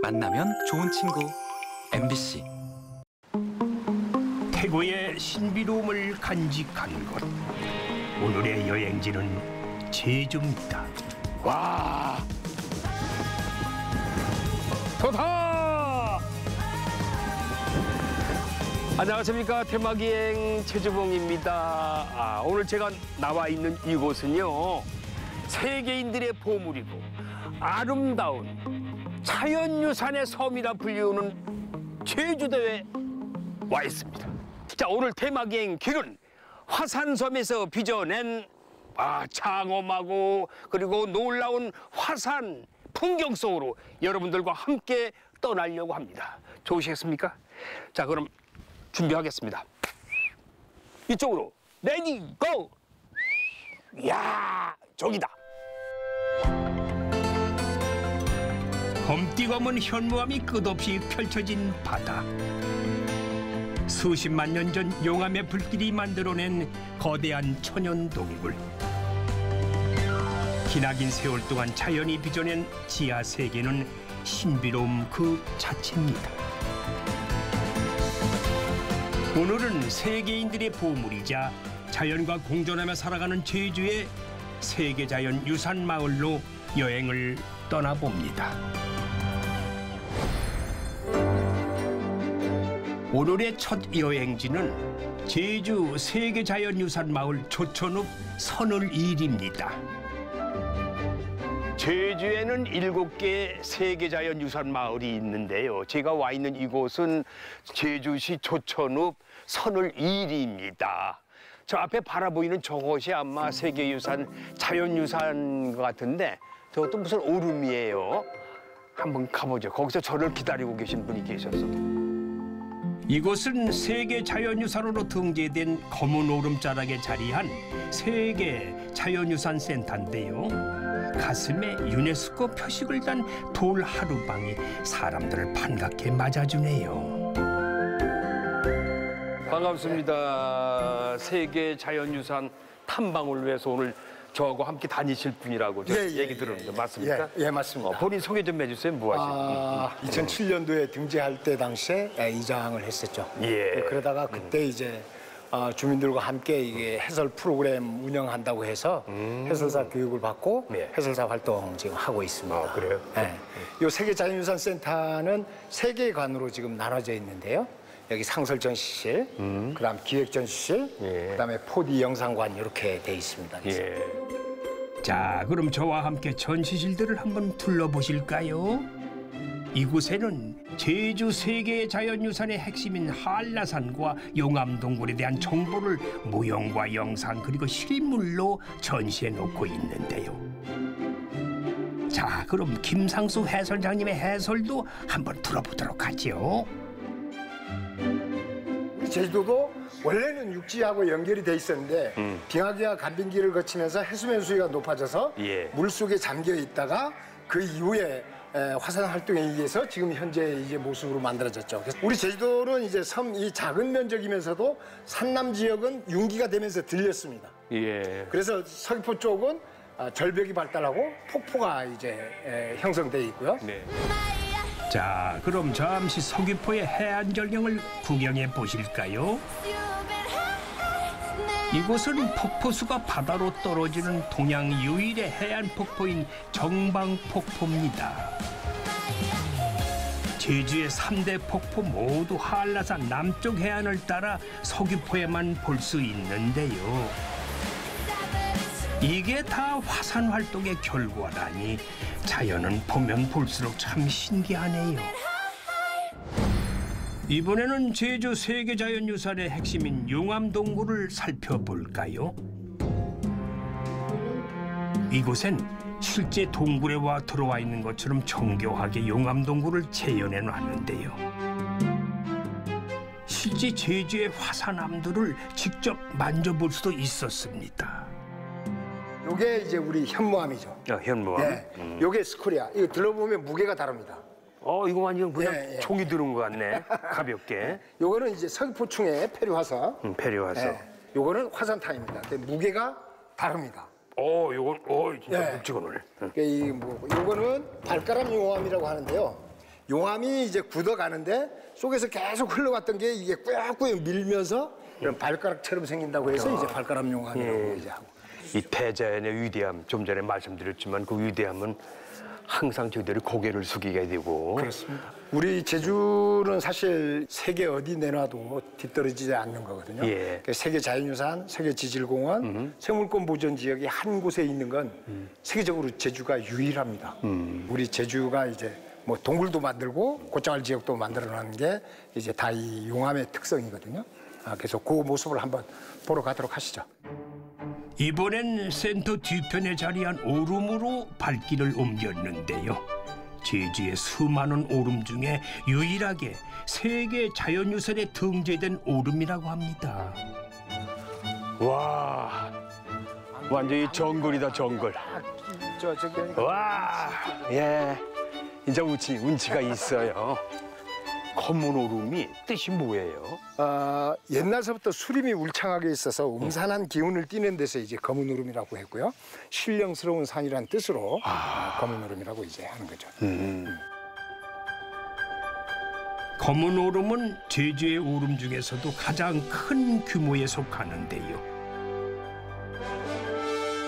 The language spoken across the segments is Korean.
만나면 좋은 친구 MBC. 태고의 신비로움을 간직한 곳. 오늘의 여행지는 제주입니다. 와, 좋다. 안녕하십니까, 테마기행 최주봉입니다. 오늘 제가 나와 있는 이곳은요, 세계인들의 보물이고 아름다운 자연유산의 섬이라 불리우는 제주도에 와 있습니다. 자, 오늘 테마기행 길은 화산섬에서 빚어낸 장엄하고 그리고 놀라운 화산 풍경 속으로 여러분들과 함께 떠나려고 합니다. 좋으시겠습니까? 자, 그럼 준비하겠습니다. 이쪽으로 레디 고! 이야, 저기다. 검띠검은 현무암이 끝없이 펼쳐진 바다. 수십만 년 전 용암의 불길이 만들어낸 거대한 천연동굴. 기나긴 세월 동안 자연이 빚어낸 지하 세계는 신비로움 그 자체입니다. 오늘은 세계인들의 보물이자 자연과 공존하며 살아가는 제주의 세계자연 유산 마을로 여행을 떠나봅니다. 오늘의 첫 여행지는 제주 세계자연유산 마을 조천읍 선을일입니다. 제주에는 7개의 세계자연유산 마을이 있는데요. 제가 와 있는 이곳은 제주시 조천읍 선을일입니다. 저 앞에 바라보이는 저것이 아마 세계유산, 자연유산 것 같은데 저것도 무슨 오름이에요. 한번 가보죠. 거기서 저를 기다리고 계신 분이 계셔서. 이곳은 세계 자연유산으로 등재된 검은 오름자락에 자리한 세계 자연유산 센터인데요. 가슴에 유네스코 표식을 단 돌 하루방이 사람들을 반갑게 맞아주네요. 반갑습니다. 세계 자연유산 탐방을 위해서 오늘 저하고 함께 다니실 분이라고 얘기 들었는데 맞습니까? 예, 맞습니다. 본인 소개 좀 해주세요. 뭐 하시는? 2007년도에 등재할 때 당시에 이장을 했었죠. 예. 그러다가 그때 이제 주민들과 함께 이게 해설 프로그램 운영한다고 해서 해설사 교육을 받고 해설사 활동 지금 하고 있습니다. 그래요? 네. 이 세계자연유산센터는 3개관으로 지금 나눠져 있는데요. 여기 상설전시실, 그다음 기획전시실, 그다음에 4D 영상관 이렇게 돼 있습니다. 예. 자, 그럼 저와 함께 전시실들을 한번 둘러보실까요? 이곳에는 제주 세계 자연유산의 핵심인 한라산과 용암동굴에 대한 정보를 모형과 영상 그리고 실물로 전시해 놓고 있는데요. 자, 그럼 김상수 해설장님의 해설도 한번 들어보도록 하죠. 제주도도 원래는 육지하고 연결이 돼 있었는데 빙하기와 간빙기를 거치면서 해수면 수위가 높아져서 물속에 잠겨 있다가 그 이후에 화산 활동에 의해서 지금 현재 이제 모습으로 만들어졌죠. 그래서 우리 제주도는 이제 이 작은 면적이면서도 산남 지역은 융기가 되면서 들렸습니다. 그래서 서귀포 쪽은 절벽이 발달하고 폭포가 이제 형성돼 있고요. 자, 그럼 잠시 서귀포의 해안 절경을 구경해 보실까요? 이곳은 폭포수가 바다로 떨어지는 동양 유일의 해안 폭포인 정방폭포입니다. 제주의 3대 폭포 모두 한라산 남쪽 해안을 따라 서귀포에만 볼 수 있는데요. 이게 다 화산 활동의 결과라니 자연은 보면 볼수록 참 신기하네요. 이번에는 제주 세계자연유산의 핵심인 용암동굴을 살펴볼까요? 이곳엔 실제 동굴에 와 들어와 있는 것처럼 정교하게 용암동굴을 재현해 놨는데요. 실제 제주의 화산암들을 직접 만져볼 수도 있었습니다. 요게 이제 우리 현무암이죠. 현무암. 네. 요게 스코리아. 이거 들어보면 무게가 다릅니다. 이거 완전 그냥 종이 들은 것 같네. 가볍게. 요거는 이제 서귀포충의 페리화석. 페리화석. 요거는 화산탕입니다. 무게가 다릅니다. 요건 진짜 묵직하네. 요거는 발가락 용암이라고 하는데요. 용암이 이제 굳어가는데 속에서 계속 흘러갔던 게 이게 꾸역꾸역 밀면서 이런 발가락처럼 생긴다고 해서 이제 발가락 용암이라고 이제 하고. 이 대자연의 위대함, 좀 전에 말씀드렸지만 그 위대함은 항상 저희들이 고개를 숙이게 되고. 그렇습니다. 우리 제주는 사실 세계 어디 내놔도 뒤떨어지지 않는 거거든요. 예. 세계 자연유산, 세계 지질공원, 생물권 보존 지역이 한 곳에 있는 건 세계적으로 제주가 유일합니다. 우리 제주가 이제 뭐 동굴도 만들고 곶자왈 지역도 만들어놓은 게 이제 다 이 용암의 특성이거든요. 그래서 그 모습을 한번 보러 가도록 하시죠. 이번엔 센터 뒤편에 자리한 오름으로 발길을 옮겼는데요. 제주의 수많은 오름 중에 유일하게 세계 자연유산에 등재된 오름이라고 합니다. 와, 완전히 정글이다, 정글. 저기 와, 예, 이제 운치가 있어요. 검은 오름이 뜻이 뭐예요? 옛날서부터 수림이 울창하게 있어서 음산한 기운을 띠는 데서 이제 검은 오름이라고 했고요. 신령스러운 산이란 뜻으로 검은 오름이라고 이제 하는 거죠. 검은 오름은 제주의 오름 중에서도 가장 큰 규모에 속하는데요.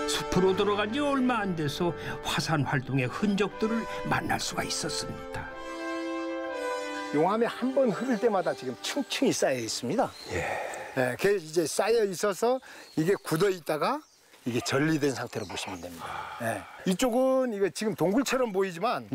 숲으로 들어간 지 얼마 안 돼서 화산 활동의 흔적들을 만날 수가 있었습니다. 용암에 한 번 흐를 때마다 지금 층층이 쌓여 있습니다. 예, 그게 이제 쌓여 있어서 이게 굳어 있다가 이게 전리된 상태로 보시면 됩니다. 예. 이쪽은 이거 지금 동굴처럼 보이지만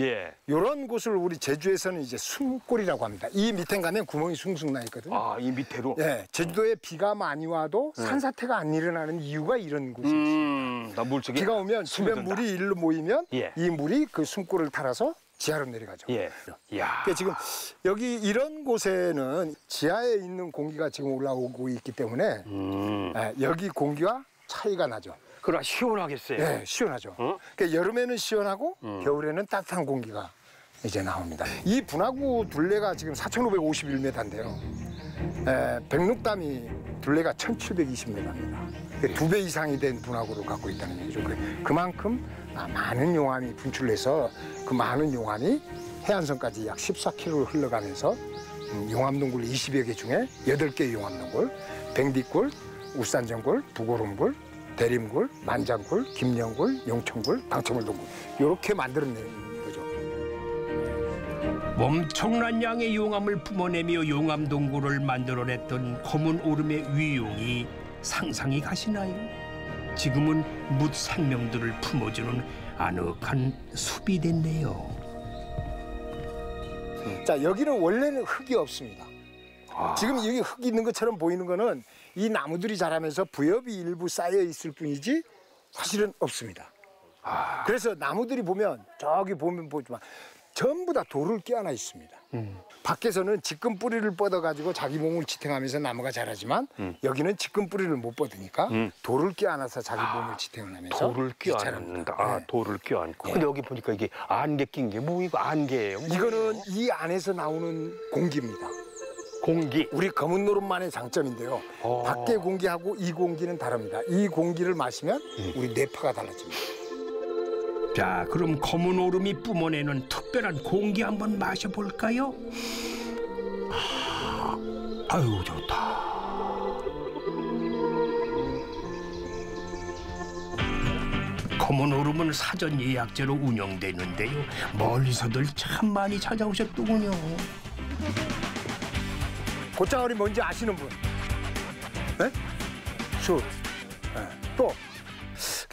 이런 곳을 우리 제주에서는 이제 숨골이라고 합니다. 이 밑에 가면 구멍이 숭숭 나 있거든요. 아, 이 밑으로? 예, 제주도에 비가 많이 와도 산사태가 안 일어나는 이유가 이런 곳이 있습니다. 물속에 비가 오면 주변 물이 일로 모이면 이 물이 그 숨골을 따라서 지하로 내려가죠. 야. 그러니까 지금 여기 이런 곳에는 지하에 있는 공기가 지금 올라오고 있기 때문에 여기 공기와 차이가 나죠. 그러나 시원하겠어요. 네, 시원하죠. 그러니까 여름에는 시원하고 겨울에는 따뜻한 공기가 이제 나옵니다. 이 분화구 둘레가 지금 4,551m인데요. 백록담이 둘레가 1,720m입니다. 2배 이상이 된 분화구를 갖고 있다는 얘기죠. 그만큼 많은 용암이 분출해서 그 많은 용암이 해안선까지 약 14km를 흘러가면서 용암동굴 20여 개 중에 8개의 용암동굴, 백리굴, 울산전굴, 북오름굴, 대림굴, 만장굴, 김영굴, 용천굴, 방천굴동굴 이렇게 만들어낸 거죠. 엄청난 양의 용암을 뿜어내며 용암동굴을 만들어냈던 검은 오름의 위용이 상상이 가시나요? 지금은 묻 생명들을 품어주는 아늑한 숲이 됐네요. 자, 여기는 원래는 흙이 없습니다. 지금 여기 흙이 있는 것처럼 보이는 거는 이 나무들이 자라면서 부엽이 일부 쌓여 있을 뿐이지 사실은 없습니다. 그래서 나무들이 보면 저기 보면 보지만 전부 다 돌을 껴안아 있습니다. 밖에서는 지금 뿌리를 뻗어가지고 자기 몸을 지탱하면서 나무가 자라지만 여기는 지금 뿌리를 못 뻗으니까 돌을 껴안아서 자기 몸을 지탱을 하면서 돌을 껴안는다. 네. 돌을 껴안고. 근데 여기 보니까 이게 안개 낀 게 뭐 이거 안개예요? 이거는 이 안에서 나오는 공기입니다. 공기. 우리 검은 노름만의 장점인데요. 밖의 공기하고 이 공기는 다릅니다. 이 공기를 마시면 우리 뇌파가 달라집니다. 자, 그럼 검은 오름이 뿜어내는 특별한 공기 한번 마셔볼까요? 아유, 좋다. 검은 오름은 사전 예약제로 운영되는데요. 멀리서들 참 많이 찾아오셨더군요. 곶자왈이 뭔지 아시는 분? 네? 수. 네. 또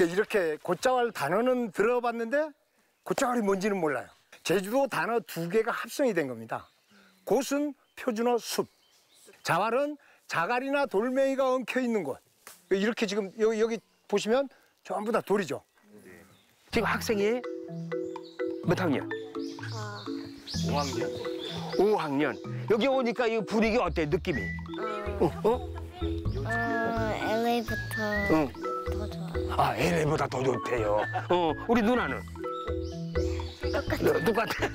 이렇게 곶자왈 단어는 들어봤는데 곶자왈이 뭔지는 몰라요. 제주도 단어 2개가 합성이 된 겁니다. 곶은 표준어 숲, 자왈은 자갈이나 돌멩이가 엉켜 있는 곳. 이렇게 지금 여기 보시면 전부 다 돌이죠. 지금 학생이 몇 학년? 5학년. 5학년. 여기 오니까 이 분위기 어때? 느낌이? LA부터 더 좋아. 아, LA보다 더 좋대요. 우리 누나는? 똑같아.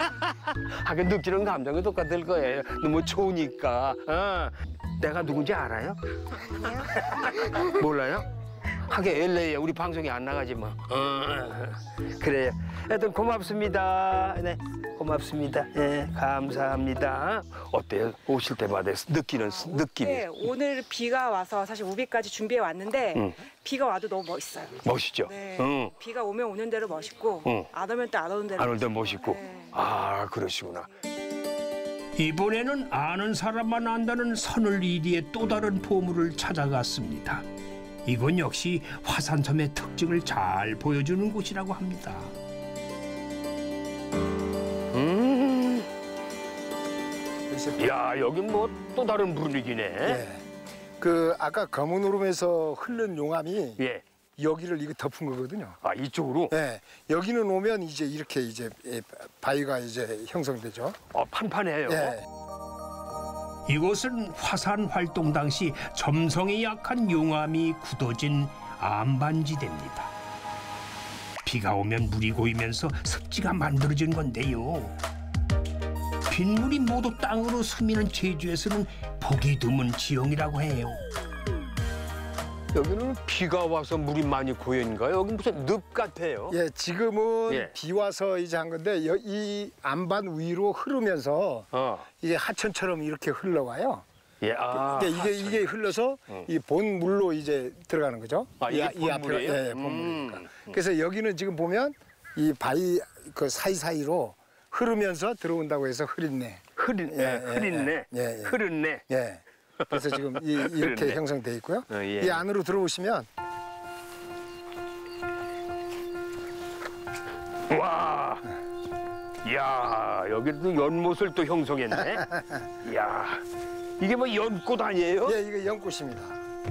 하긴 느끼는 감정이 똑같을 거예요. 너무 좋으니까. 내가 누군지 알아요? 아니요. 몰라요? 하긴 LA에 우리 방송이 안 나가지 뭐. 그래요. 하여튼 고맙습니다. 네, 고맙습니다. 네, 감사합니다. 어때요? 오실 때마다 느끼는 느낌이? 네, 오늘 비가 와서 사실 우비까지 준비해 왔는데 비가 와도 너무 멋있어요. 멋있죠? 네, 응. 비가 오면 오는 대로 멋있고 안 오면 또 안 오는 대로 안 올 때 멋있고. 네. 아, 그러시구나. 이번에는 아는 사람만 안다는 선을이리의 또 다른 보물을 찾아갔습니다. 이건 역시 화산섬의 특징을 잘 보여주는 곳이라고 합니다. 야, 여기 뭐 또 다른 분위기네. 예. 그 아까 검은 오름에서 흐른 용암이 예. 여기를 이거 덮은 거거든요. 아, 이쪽으로? 예. 여기는 오면 이제 이렇게 이제 바위가 이제 형성되죠. 판판해요. 예. 이곳은 화산 활동 당시 점성이 약한 용암이 굳어진 안반지대입니다. 비가 오면 물이 고이면서 습지가 만들어진 건데요. 빗물이 모두 땅으로 스미는 제주에서는 보기 드문 지형이라고 해요. 여기는 비가 와서 물이 많이 고여인가요? 여기 무슨 늪 같아요. 예, 지금은 예. 비 와서 이제 한 건데 이 안반 위로 흐르면서 이게 하천처럼 이렇게 흘러와요. 예, 근데 이게 흘러서 이 본물로 이제 들어가는 거죠. 아, 이게 이 앞에, 본물이에요? 예, 본물이니까. 그래서 여기는 지금 보면 이 바위 그 사이사이로 흐르면서 들어온다고 해서 흐린내. 흐린네. 예. 흐른네. 예. 그래서 지금 이렇게 그렇네. 형성돼 있고요. 예. 이 안으로 들어오시면 와. 야, 여기도 연못을 또 형성했네. 야, 이게 뭐 연꽃 아니에요? 예, 이게 연꽃입니다.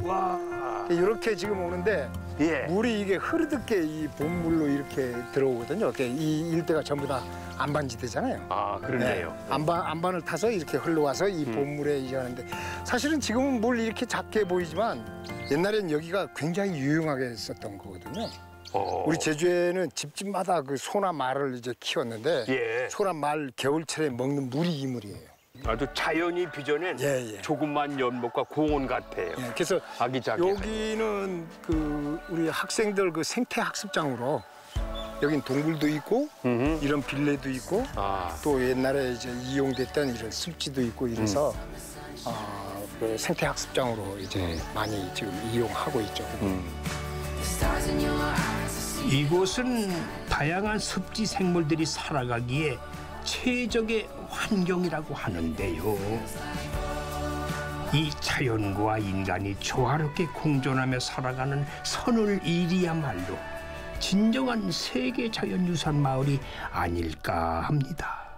와. 이렇게 지금 오는데 예. 물이 이게 흐르듯게 이 본물로 이렇게 들어오거든요. 이 일대가 전부 다 안반지대잖아요. 아, 그러네요. 안반을 타서 이렇게 흘러와서 이 본물에 이제 하는데 사실은 지금은 물 이렇게 작게 보이지만 옛날엔 여기가 굉장히 유용하게 썼던 거거든요. 우리 제주에는 집집마다 그 소나 말을 이제 키웠는데 예. 소나 말 겨울철에 먹는 물이 이 물이에요. 아주 자연이 빚어낸 예. 조그만 연못과 공원 같아요. 예, 그래서 아기자기. 여기는 그 우리 학생들 그 생태 학습장으로 여긴 동굴도 있고 이런 빌레도 있고 또 옛날에 이제 이용됐던 이런 습지도 있고 이래서 그 생태 학습장으로 이제 많이 지금 이용하고 있죠. 이곳은 다양한 습지 생물들이 살아가기에 최적의 환경이라고 하는데요. 이 자연과 인간이 조화롭게 공존하며 살아가는 선을이리야말로 진정한 세계 자연유산 마을이 아닐까 합니다.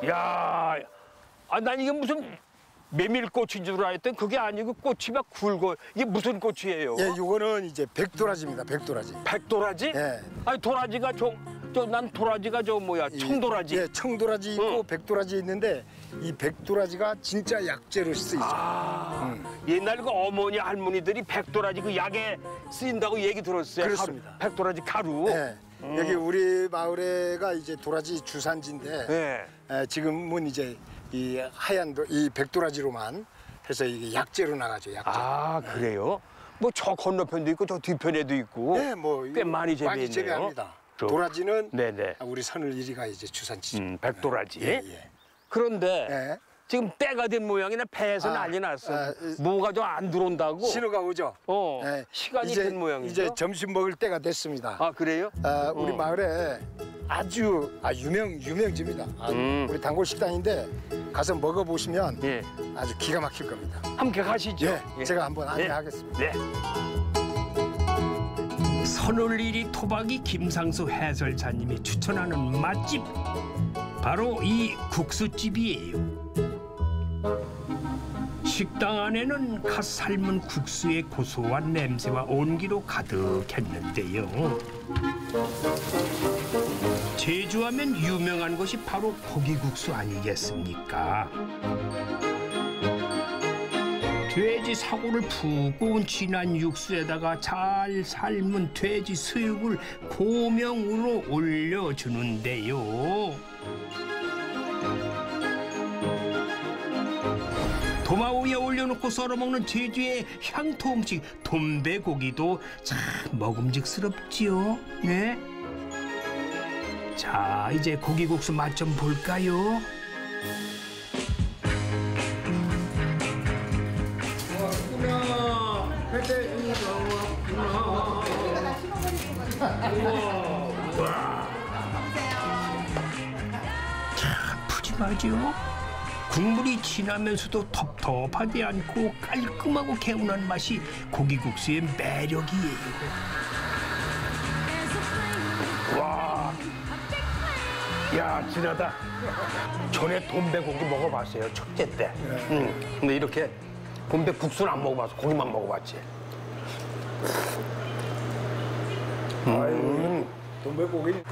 야, 난 이게 무슨 메밀꽃인 줄 알았더니 그게 아니고 꽃이 막 굵어. 이게 무슨 꽃이에요? 예, 요거는 이제 백도라지입니다. 백도라지. 백도라지? 예. 아니 도라지가 난 도라지가 청도라지. 예, 청도라지 있고 백도라지 있는데 이 백도라지가 진짜 약재로 쓰이죠. 옛날 그 어머니 할머니들이 백도라지 그 약에 쓰인다고 얘기 들었어요. 그렇습니다. 백도라지 가루. 예. 여기 우리 마을에가 이제 도라지 주산지인데 예. 지금은 이제 이 하얀 이 백도라지로만 해서 이게 약재로 나가죠. 약재. 아, 그래요? 뭐 저 건너편도 있고 저 뒤편에도 있고. 네, 뭐 꽤 많이 재배했네요. 재배합니다. 도라지는 네네. 우리 선을이리가 이제 주산지죠. 백도라지. 예. 그런데 예. 지금 때가 된 모양이나 배에서 난리 났어. 뭐가 좀 안 들어온다고. 신호가 오죠. 예. 시간이 이제, 된 모양이죠. 이제 점심 먹을 때가 됐습니다. 아, 그래요? 우리 마을에 아주 유명집니다. 우리 단골 식당인데 가서 먹어보시면 예. 아주 기가 막힐 겁니다. 함께 가시죠. 예, 제가 한번 안내하겠습니다. 네. 선을이리 토박이 김상수 해설자님이 추천하는 맛집 바로 이 국수집이에요. 식당 안에는 갓 삶은 국수의 고소한 냄새와 온기로 가득했는데요. 제주하면 유명한 것이 바로 고기국수 아니겠습니까? 돼지 사고를 푹 구운 진한 육수에다가 잘 삶은 돼지 수육을 고명으로 올려주는데요. 도마 위에 올려놓고 썰어먹는 제주의 향토 음식 돈배고기도 참 먹음직스럽지요. 네. 자, 이제 고기국수 맛 좀 볼까요? 참 푸짐하죠? 국물이 진하면서도 텁텁하지 않고 깔끔하고 개운한 맛이 고기국수의 매력이에요. 와, 야, 진하다. 전에 돈배고기 먹어봤어요, 첫째 때. 근데 이렇게 돈배국수는 안 먹어봐서 고기만 먹어봤지. 돈배고기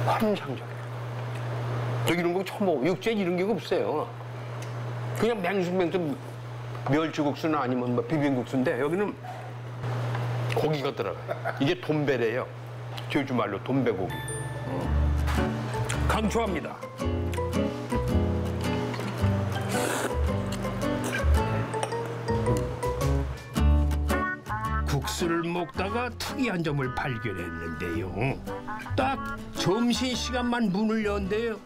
환상적이야. 저 이런 거 처음 먹어. 육지에 이런 게 없어요. 그냥 맹수맹수 멸치국수나 아니면 뭐 비빔국수인데 여기는 고기가 들어가. 이게 돈배래요. 제주 말로 돈배고기. 강추합니다. 국수를 먹다가 특이한 점을 발견했는데요. 딱 점심시간만 문을 연대요.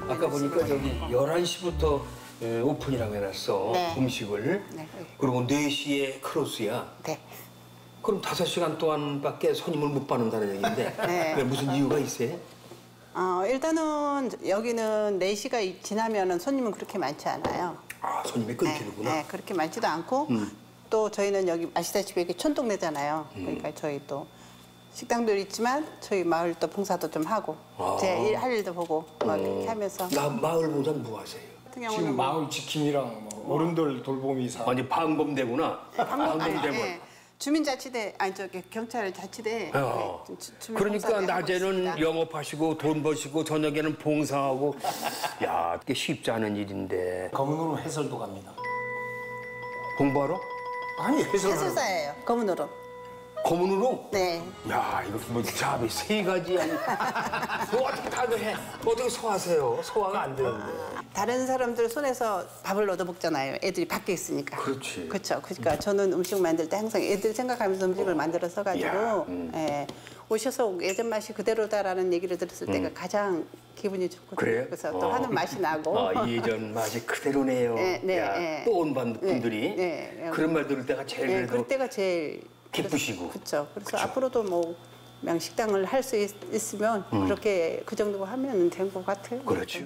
아까 보니까 여기 11시부터 오픈이라고 해놨어. 네. 음식을. 네. 그리고 4시에 크로스야. 네. 그럼 5시간 동안밖에 손님을 못 받는다는 얘기인데 네. 왜 무슨 이유가 있어요? 일단은 여기는 4시가 지나면은 손님은 그렇게 많지 않아요. 아, 손님이 끊기는구나. 네, 그렇게 많지도 않고 또 저희는 여기 아시다시피 여기 촌동네잖아요. 그러니까 저희 또 식당도 있지만 저희 마을 또 봉사도 좀 하고 제 할 일도 보고 막 이렇게 하면서 마을 보장 뭐 하세요? 같은 경우는 지금 뭐 마을 지킴이랑 뭐 어른들 돌보미 사업. 아니 방범대구나. 방범대구. 네. 주민자치대 아니 저기 경찰자치대 어. 네, 주민 그러니까 봉사대 하고 낮에는 있습니다. 영업하시고 돈 버시고 저녁에는 봉사하고 야, 그게 쉽지 않은 일인데. 검은으로 해설도 갑니다. 공부하러? 아니 해설. 해설사예요. 검은으로. 고문으로? 네. 야, 이거 뭐 잡이 3가지 아니. 뭐 어떻게 다들 해? 어떻게 소화하세요? 소화가 안 되는데. 다른 사람들 손에서 밥을 얻어 먹잖아요. 애들이 밖에 있으니까. 그렇지. 그렇죠. 그러니까 저는 음식 만들 때 항상 애들 생각하면서 음식을 만들어서 가지고 예, 오셔서 예전 맛이 그대로다라는 얘기를 들었을 때가 가장 기분이 좋거든요. 그래요? 그래서 또 하는 맛이 나고. 아, 예전 맛이 그대로네요. 네, 네, 야, 네. 또 온 분들이 네. 그런 말 들을 때가 제일 예, 그래도 그럴 때가 제일 기쁘시고. 그렇죠. 그래서 앞으로도 뭐 그냥 식당을 할 수 있으면 그렇게 그 정도 하면 된 것 같아요. 그렇죠.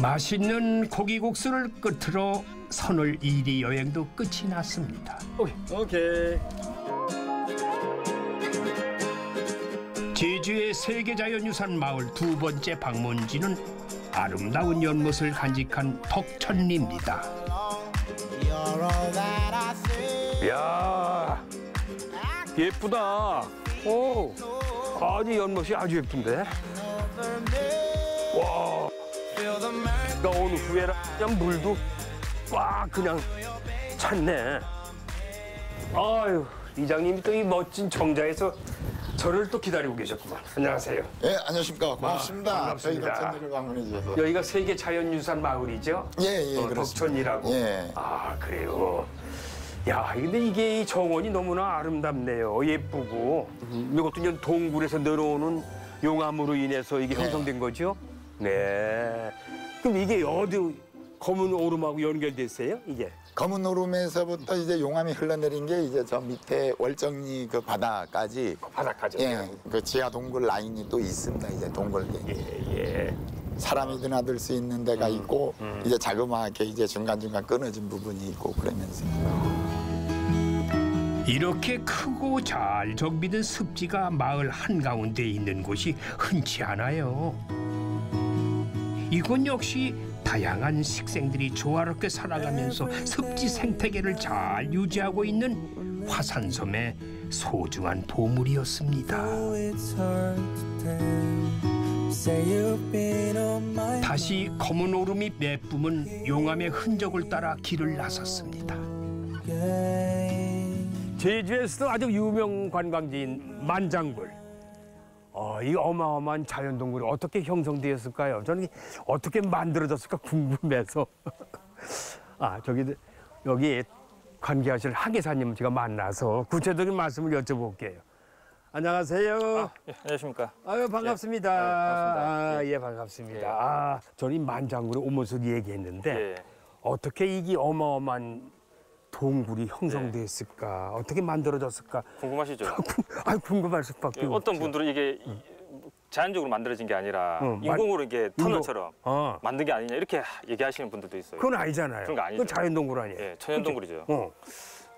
맛있는 고기국수를 끝으로 선을 2리 여행도 끝이 났습니다. 오케이. 제주의 세계자연유산 마을 2번째 방문지는 아름다운 연못을 간직한 덕천리입니다. 야, 예쁘다. 오, 아주 연못이 아주 예쁜데. 와, 나 오늘 후에라 그냥 물도 꽉 그냥 찼네. 아유, 이장님이 또 이 멋진 정자에서 저를 또 기다리고 계셨구만. 안녕하세요. 예, 안녕하십니까. 고맙습니다. 반갑습니다. 저희 덕천리를 방문해 주셔서. 여기가 세계 자연유산 마을이죠? 예, 예, 그렇습니다. 덕천이라고. 예. 아, 그래요. 야, 근데 이게 이 정원이 너무나 아름답네요. 예쁘고. 이것도 이제 동굴에서 내려오는 용암으로 인해서 이게 형성된 거죠? 네. 그럼 이게 어디 검은 오름하고 연결됐어요? 이게? 검은 오름에서부터 이제 용암이 흘러내린 게 이제 저 밑에 월정리 그 바다까지. 바닥까지. 예, 그 지하 동굴 라인이 또 있습니다. 이제 동굴. 예. 사람이 드나들 수 있는 데가 있고 이제 자그마하게 이제 중간중간 끊어진 부분이 있고 그러면서. 이렇게 크고 잘 정비된 습지가 마을 한가운데 있는 곳이 흔치 않아요. 이곳 역시 다양한 식생들이 조화롭게 살아가면서 습지 생태계를 잘 유지하고 있는 화산섬의 소중한 보물이었습니다. 다시 검은 오름이 내뿜은 용암의 흔적을 따라 길을 나섰습니다. 제주에서도 아주 유명 관광지인 만장굴. 이 어마어마한 자연동굴이 어떻게 형성되었을까요? 저는 이게 어떻게 만들어졌을까 궁금해서. 여기 관계하실 학예사님 제가 만나서 구체적인 말씀을 여쭤볼게요. 안녕하세요. 예, 안녕하십니까. 아유 반갑습니다. 예, 반갑습니다. 예 반갑습니다. 예. 저는 이 만장굴에 오면서 얘기했는데 예. 어떻게 이게 어마어마한 동굴이 형성됐을까? 어떻게 만들어졌을까? 궁금하시죠? 궁금할 수밖에 예, 없죠. 어떤 분들은 이게 자연적으로 만들어진 게 아니라 인공으로 이게 터널처럼 만든 게 아니냐 이렇게 얘기하시는 분들도 있어요. 그건 아니잖아요. 그런 거 아니죠. 그건 자연동굴 아니에요. 예, 천연동굴이죠. 어.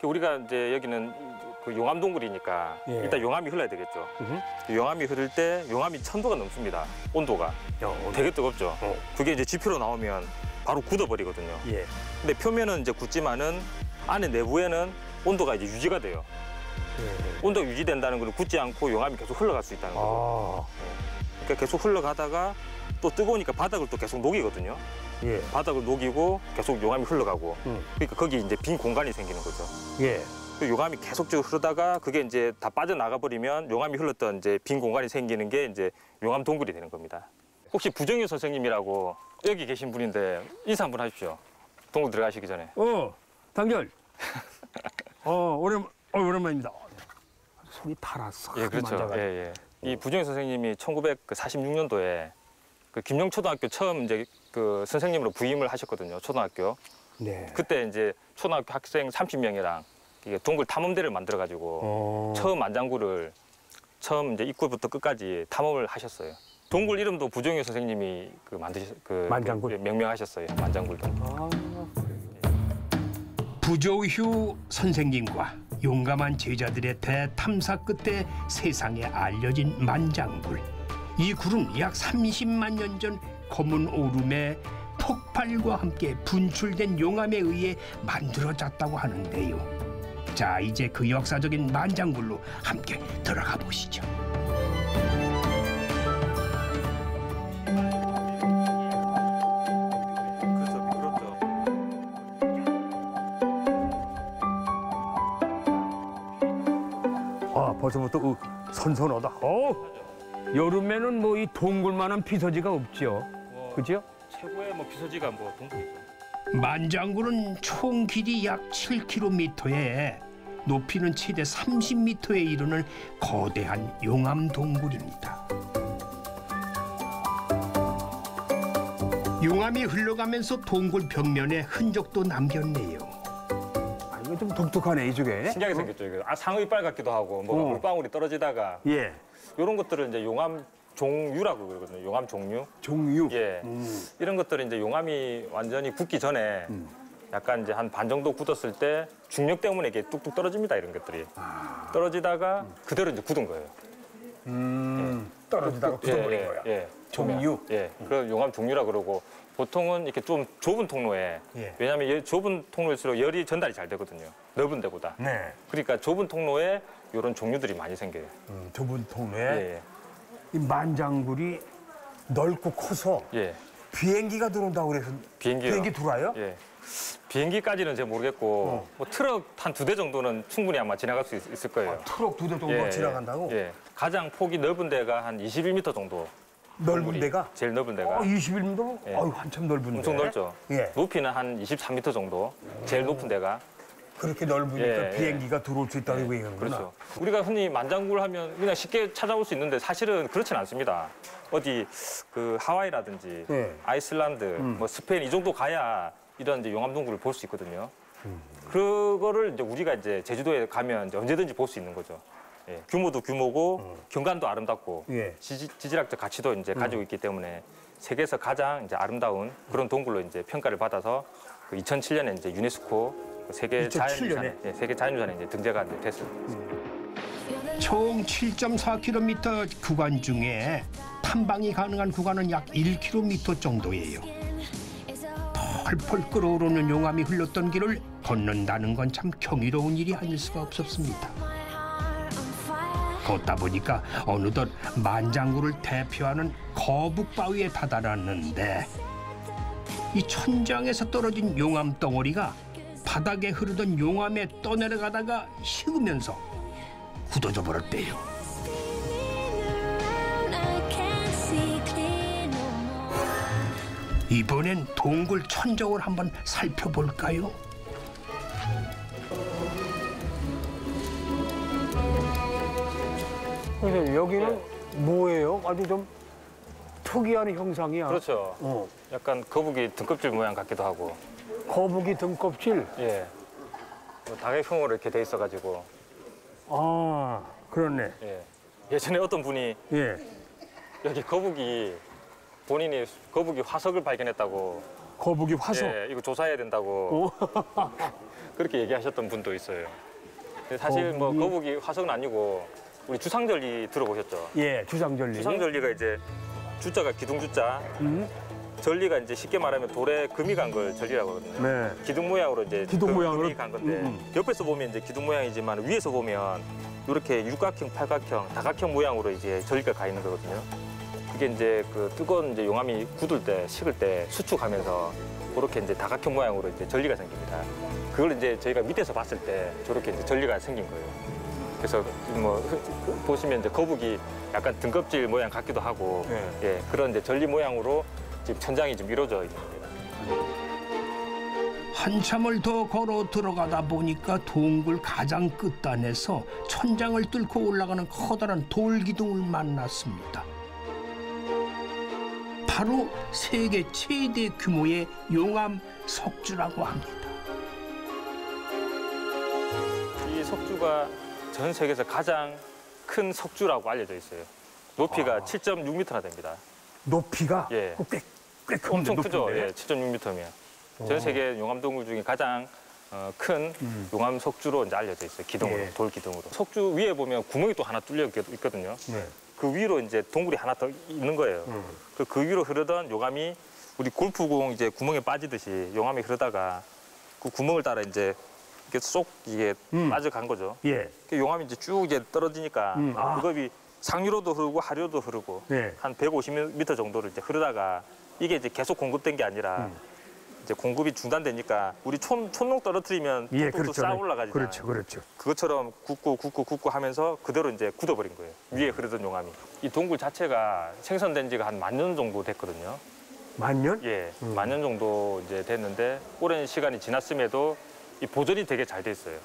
우리가 이제 여기는 그 용암동굴이니까 예. 일단 용암이 흘러야 되겠죠. 용암이 흐를 때 용암이 1000도가 넘습니다. 온도가. 되게 뜨겁죠. 그게 이제 지표로 나오면 바로 굳어버리거든요. 예. 근데 표면은 이제 굳지만은 안에 내부에는 온도가 이제 유지가 돼요. 예. 온도가 유지된다는 건 굳지 않고 용암이 계속 흘러갈 수 있다는 거죠. 그러니까 계속 흘러가다가 또 뜨거우니까 바닥을 또 계속 녹이거든요. 예. 바닥을 녹이고 계속 용암이 흘러가고. 그러니까 거기 이제 빈 공간이 생기는 거죠. 예. 그 용암이 계속적으로 흐르다가 그게 이제 다 빠져나가 버리면 용암이 흘렀던 이제 빈 공간이 생기는 게 이제 용암 동굴이 되는 겁니다. 혹시 부정효 선생님이라고 여기 계신 분인데 인사 한번 하십시오. 동굴 들어가시기 전에. 단결. 오랜만입니다. 손이 달았어. 예, 그렇죠. 예, 예. 이 부정효 선생님이 1946년도에 그 김영초등학교 처음 이제 그 선생님으로 부임을 하셨거든요. 초등학교. 네. 그때 이제 초등학교 학생 30명이랑 이게 동굴 탐험대를 만들어 가지고 처음 만장굴을 처음 이제 입구부터 끝까지 탐험을 하셨어요. 동굴 이름도 부정효 선생님이 만장굴? 명명하셨어요. 만장굴도. 부조휴 선생님과 용감한 제자들의 대탐사 끝에 세상에 알려진 만장굴. 이 굴은 약 30만 년 전 검은 오름의 폭발과 함께 분출된 용암에 의해 만들어졌다고 하는데요. 자, 이제 그 역사적인 만장굴로 함께 들어가 보시죠. 그래서 미끄럽죠. 벌써부터 선선하다. 여름에는 뭐 이 동굴만한 피서지가 없죠. 그죠? 최고의 뭐 비서지가 뭐 동굴이죠. 만장굴은 총 길이 약 7km에 높이는 최대 30m에 이르는 거대한 용암 동굴입니다. 용암이 흘러가면서 동굴 벽면에 흔적도 남겼네요. 이거 좀 독특하네 이쪽에. 신기하게 생겼죠. 이거. 상의빨 같기도 하고 뭐 물방울이 떨어지다가 예. 이런 것들을 이제 용암 종유라고 그러거든요. 용암 종류. 종유. 예. 이런 것들은 이제 용암이 완전히 굳기 전에 약간 이제 한 반 정도 굳었을 때 중력 때문에 이게 뚝뚝 떨어집니다. 이런 것들이. 떨어지다가 그대로 이제 굳은 거예요. 떨어지다가 굳어버린 거야. 예. 종유. 예. 그래서 용암 종류라 그러고 보통은 이렇게 좀 좁은 통로에 왜냐하면 좁은 통로일수록 열이 전달이 잘 되거든요. 넓은 데보다. 네. 그러니까 좁은 통로에 이런 종류들이 많이 생겨요. 좁은 통로에 예. 이 만장굴이 넓고 커서 예. 비행기가 들어온다고 그래서 비행기요. 비행기 들어와요? 예. 비행기까지는 잘 모르겠고 뭐 트럭 한 2대 정도는 충분히 아마 지나갈 수 있을 거예요. 트럭 2대 정도 지나간다고? 예. 가장 폭이 넓은 데가 한 21m 정도. 넓은 동굴이. 데가? 제일 넓은 데가. 21m? 예. 한참 넓은데. 엄청 넓죠. 예. 높이는 한 23m 정도. 제일 높은 데가. 그렇게 넓으니까 예, 예. 비행기가 들어올 수 있다고 얘기하는구나. 그렇죠. 우리가 흔히 만장굴 하면 그냥 쉽게 찾아올 수 있는데 사실은 그렇진 않습니다. 어디 그 하와이라든지 아이슬란드, 뭐 스페인 이 정도 가야 이런 이제 용암동굴을 볼 수 있거든요. 그거를 이제 우리가 이제 제주도에 가면 이제 언제든지 볼 수 있는 거죠. 예. 규모도 규모고 경관도 아름답고 지질학적 가치도 이제 가지고 있기 때문에 세계에서 가장 이제 아름다운 그런 동굴로 이제 평가를 받아서 그 2007년에 이제 유네스코 세계 2007년에? 자연유산에 세계 자연유산에 이제 등재가 이제 됐어요. 총 7.4km 구간 중에 탐방이 가능한 구간은 약 1km 정도예요. 펄펄 끓어오르는 용암이 흘렀던 길을 걷는다는 건 참 경이로운 일이 아닐 수가 없었습니다. 걷다 보니까 어느덧 만장굴을 대표하는 거북바위에 다다랐는데 이 천장에서 떨어진 용암 덩어리가 바닥에 흐르던 용암에 떠내려가다가 식으면서 굳어져 버렸대요. 이번엔 동굴 천정을 한번 살펴볼까요? 선생님, 여기는 뭐예요? 아주 좀 특이한 형상이야. 그렇죠. 약간 거북이 등껍질 모양 같기도 하고. 거북이 등껍질. 예. 뭐 다각형으로 이렇게 돼 있어가지고. 아, 그렇네. 예. 예전에 어떤 분이 예. 여기 본인이 거북이 화석을 발견했다고. 거북이 화석. 예, 이거 조사해야 된다고. 그렇게 얘기하셨던 분도 있어요. 근데 사실 뭐 거북이 화석은 아니고 우리 주상절리 들어보셨죠? 예, 주상절리. 주상절리가 이제 주자가 기둥주자, 절리가 이제 쉽게 말하면 돌에 금이 간 걸 절리라고 하거든요. 네. 기둥 모양으로 이제 기둥 모양으로? 금이 간 건데 옆에서 보면 이제 기둥 모양이지만 위에서 보면 이렇게 육각형, 팔각형, 다각형 모양으로 이제 절리가 가 있는 거거든요. 그게 이제 그 뜨거운 이제 용암이 굳을 때, 식을 때 수축하면서 그렇게 이제 다각형 모양으로 이제 절리가 생깁니다. 그걸 이제 저희가 밑에서 봤을 때 저렇게 이제 절리가 생긴 거예요. 그래서 뭐 보시면 이제 거북이 약간 등껍질 모양 같기도 하고 예, 그런 이제 절리 모양으로 지금 천장이 좀 이루어져 있는 겁니다. 한참을 더 걸어 들어가다 보니까 동굴 가장 끝단에서 천장을 뚫고 올라가는 커다란 돌기둥을 만났습니다. 바로 세계 최대 규모의 용암 석주라고 합니다. 이 석주가 전 세계에서 가장 큰 석주라고 알려져 있어요. 높이가 7.6m나 됩니다. 높이가? 예. 꽤 엄청 큰데, 크죠. 높이인데? 예, 7.6m면. 전 세계 용암 동굴 중에 가장 큰 용암 석주로 이제 알려져 있어요. 기둥으로, 예. 돌 기둥으로. 석주 위에 보면 구멍이 또 하나 뚫려 있거든요. 네. 그 위로 이제 동굴이 하나 더 있는 거예요. 그 위로 흐르던 용암이 우리 골프공 이제 구멍에 빠지듯이 용암이 흐르다가 그 구멍을 따라 이제 이렇게 쏙 이게 빠져간 거죠. 예. 그 용암이 이제 쭉 이제 떨어지니까 그겁이 상류로도 흐르고 하류로도 흐르고 네. 한 150m 정도를 이제 흐르다가 이게 이제 계속 공급된 게 아니라 이제 공급이 중단되니까 우리 촌농 떨어뜨리면 예, 뚝뚝 쌓아 올라가잖아요. 그렇죠. 그것처럼 굳고 하면서 그대로 이제 굳어버린 거예요. 위에 흐르던 용암이. 이 동굴 자체가 생성된 지가 한 10,000년 정도 됐거든요. 10,000년? 예, 10,000년 정도 이제 됐는데 오랜 시간이 지났음에도 이 보존이 되게 잘 돼 있어요.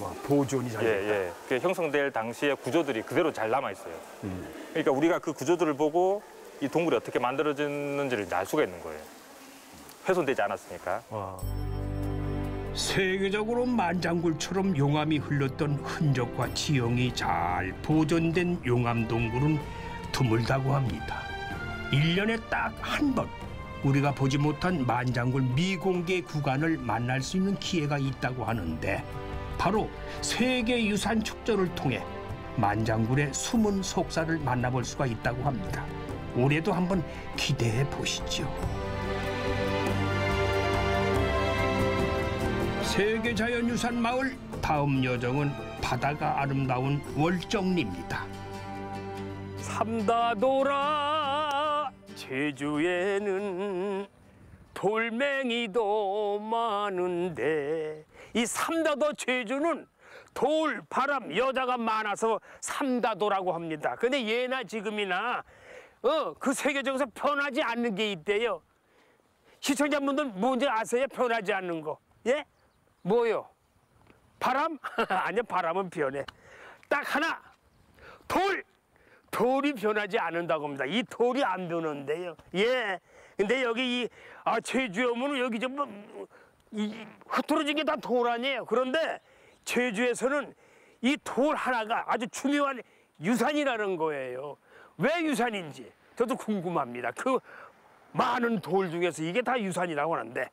와, 보존이 잘 됐다. 예. 그 형성될 당시의 구조들이 그대로 잘 남아 있어요. 그러니까 우리가 그 구조들을 보고 이 동굴이 어떻게 만들어졌는지를 알 수가 있는 거예요. 훼손되지 않았으니까. 와. 세계적으로 만장굴처럼 용암이 흘렀던 흔적과 지형이 잘 보존된 용암 동굴은 드물다고 합니다. 1년에 딱 한 번 우리가 보지 못한 만장굴 미공개 구간을 만날 수 있는 기회가 있다고 하는데 바로 세계유산 축전을 통해 만장굴의 숨은 속살을 만나볼 수가 있다고 합니다. 올해도 한번 기대해 보시죠. 세계자연유산 마을 다음 여정은 바다가 아름다운 월정리입니다. 삼다도라 제주에는 돌멩이도 많은데 이 삼다도 제주는 돌, 바람, 여자가 많아서 삼다도라고 합니다. 근데 예나 지금이나 그 세계적으로 변하지 않는 게 있대요. 시청자분들 뭔지 아세요? 변하지 않는 거. 예? 뭐요? 바람? 아니요, 바람은 변해. 딱 하나, 돌! 돌이 변하지 않는다고 합니다. 이 돌이 안 변한대요. 예. 근데 여기 제주에 오면 여기 좀 흐트러진 게 다 돌 아니에요. 그런데 제주에서는 이 돌 하나가 아주 중요한 유산이라는 거예요. 왜 유산인지 저도 궁금합니다. 그 많은 돌 중에서 이게 다 유산이라고 하는데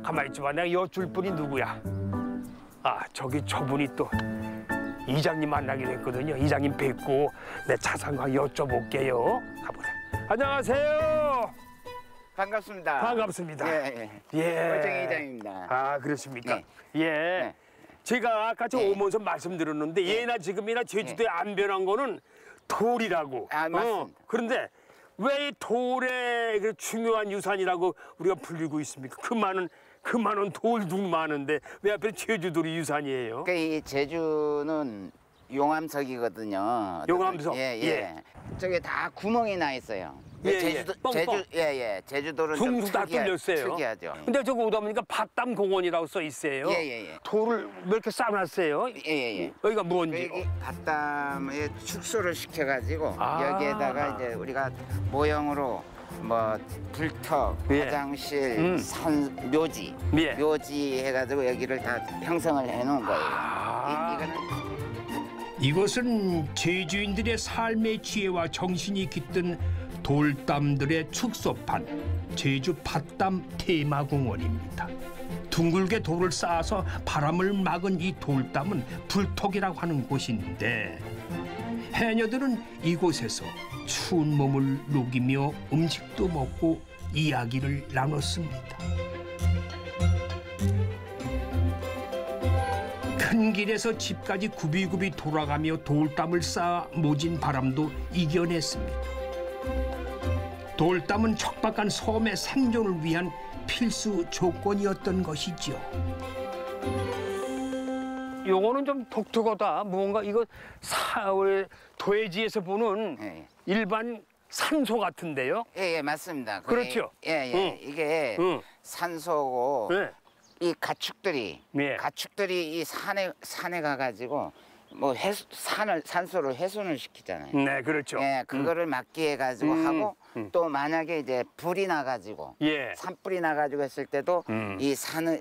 가만히 있어봐. 내가 여쭐 분이 누구야? 저기 저분이 또 이장님 만나게 됐거든요. 이장님 뵙고 내 차상과 여쭤볼게요. 가보자. 안녕하세요. 반갑습니다. 반갑습니다. 예. 월정리 이장입니다. 그러십니까? 네. 예. 네. 제가 아까 오면서 말씀드렸는데 예나 지금이나 제주도에 안 변한 거는 돌이라고. 맞습니다. 그런데 왜 이 돌의 그 중요한 유산이라고 우리가 불리고 있습니까? 그 많은 돌도 많은데 왜 앞에 제주돌이 유산이에요? 그러니까 이 제주는 용암석이거든요. 용암석? 예. 저게 다 구멍이 나 있어요. 예, 제주도 뻥뻥. 제주도는 좀 둥수 다 뚫렸어요. 특이하죠. 근데 저거 오다 보니까 밭담 공원이라고 써 있어요. 예. 돌을 왜 이렇게 쌓아놨어요? 예. 여기가 뭔지. 여기 밭담에 축소를 시켜가지고 아. 여기에다가 이제 우리가 모형으로 뭐 불턱, 예. 화장실, 산 묘지, 예. 묘지 해가지고 여기를 다 형성을 해놓은 거예요. 아. 이거는 이것은 제주인들의 삶의 지혜와 정신이 깃든 돌담들의 축소판, 제주 밭담 테마공원입니다. 둥글게 돌을 쌓아서 바람을 막은 이 돌담은 불톡이라고 하는 곳인데 해녀들은 이곳에서 추운 몸을 녹이며 음식도 먹고 이야기를 나눴습니다. 큰 길에서 집까지 굽이굽이 돌아가며 돌담을 쌓아 모진 바람도 이겨냈습니다. 돌담은 척박한 섬의 생존을 위한 필수 조건이었던 것이죠. 요거는 좀 독특하다. 뭔가 이거 우리 도해지에서 보는 예. 일반 산소 같은데요? 예, 맞습니다. 그렇죠. 예. 이게 응. 산소고 네. 이 가축들이 예. 이 산에 가가지고 뭐 산소를 훼손을 시키잖아요. 네, 그렇죠. 예, 그거를 막기 해가지고 하고 또 만약에 이제 불이 나가지고 예. 산불이 나가지고 했을 때도 이 산을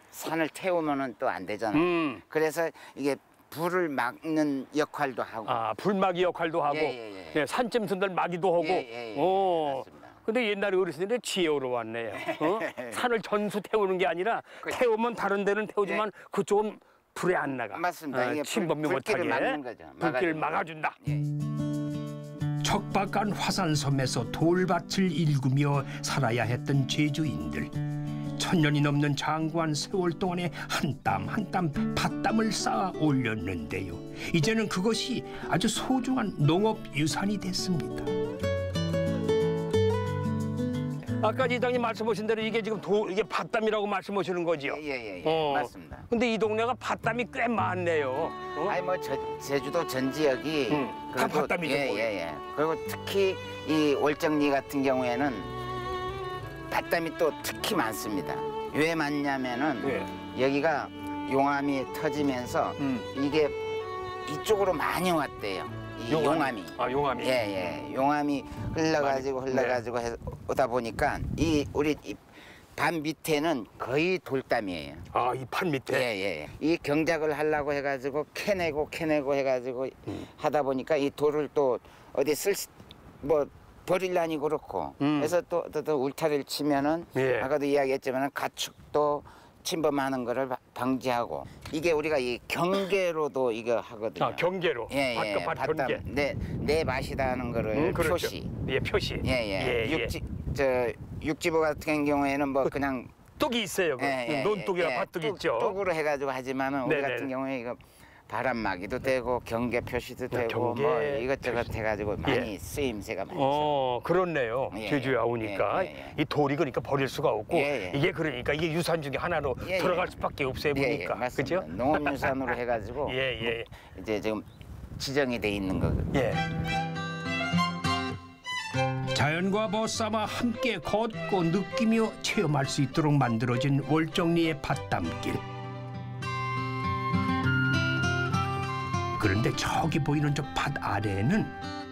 태우면은 또 안 되잖아요. 그래서 이게 불을 막는 역할도 하고. 아, 불막이 역할도 하고, 예. 예, 산짐승들 막이도 하고. 예. 맞습니다. 근데 옛날에 어르신들이 지혜로 왔네요. 어? 산을 전수 태우는 게 아니라 태우면 다른 데는 태우지만 그쪽은 불에 안 나가. 맞습니다. 이게 침범이 불길을 못하게 막는 거죠. 불길을 막아준다. 척박한 화산섬에서 돌밭을 일구며 살아야 했던 제주인들. 천년이 넘는 장구한 세월 동안에 한 땀 한 땀 밭담을 쌓아 올렸는데요. 이제는 그것이 아주 소중한 농업 유산이 됐습니다. 아까 이장님 말씀하신 대로 이게 지금 이게 밭담이라고 말씀하시는 거죠? 예. 어. 맞습니다. 근데 이 동네가 밭담이 꽤 많네요. 어? 아니 뭐 제주도 전 지역이 다 그리고- 밭담이죠, 뭐. 예. 그리고 특히 이 월정리 같은 경우에는 밭담이 또 특히 많습니다. 왜 많냐면은 예. 여기가 용암이 터지면서 이게 이쪽으로 많이 왔대요. 이 용암이. 아, 용암이. 예. 용암이 흘러가지고 오다 보니까 우리 이 밭 밑에는 거의 돌담이에요. 아, 이 판 밑에. 예. 이 경작을 하려고 해가지고 캐내고 해가지고 하다 보니까 이 돌을 또 어디 버릴라니 그렇고 그래서 또 울타리를 치면은 예. 아까도 이야기했지만 가축도 침범하는 거를 방지하고 이게 우리가 이 경계로도 이거 하거든요. 아, 경계로. 예. 밭 경계. 내 맛이다 하는 거를 그렇죠. 표시. 예, 표시. 예. 육지부 같은 경우에는 뭐 그냥 뚝이 있어요. 논뚝이나 밭뚝 있죠. 뚝으로 해가지고 하지만은 우리 네네. 같은 경우에 이거 바람막이도 되고 경계 표시도 되고 경계 뭐 이것저것 해가지고 많이 쓰임새가 많죠. 그렇네요. 예, 제주에 오니까 예. 이 돌이 그러니까 버릴 수가 없고 예. 이게 그러니까 이게 유산 중에 하나로 예. 들어갈 수밖에 없어요 보니까. 맞습니다. 그죠? 농업유산으로 해가지고 예. 이제 지금 지정이 돼 있는 거거든요. 예. 자연과 벗삼아 함께 걷고 느끼며 체험할 수 있도록 만들어진 월정리의 밭담길. 그런데 저기 보이는 저 밭 아래에는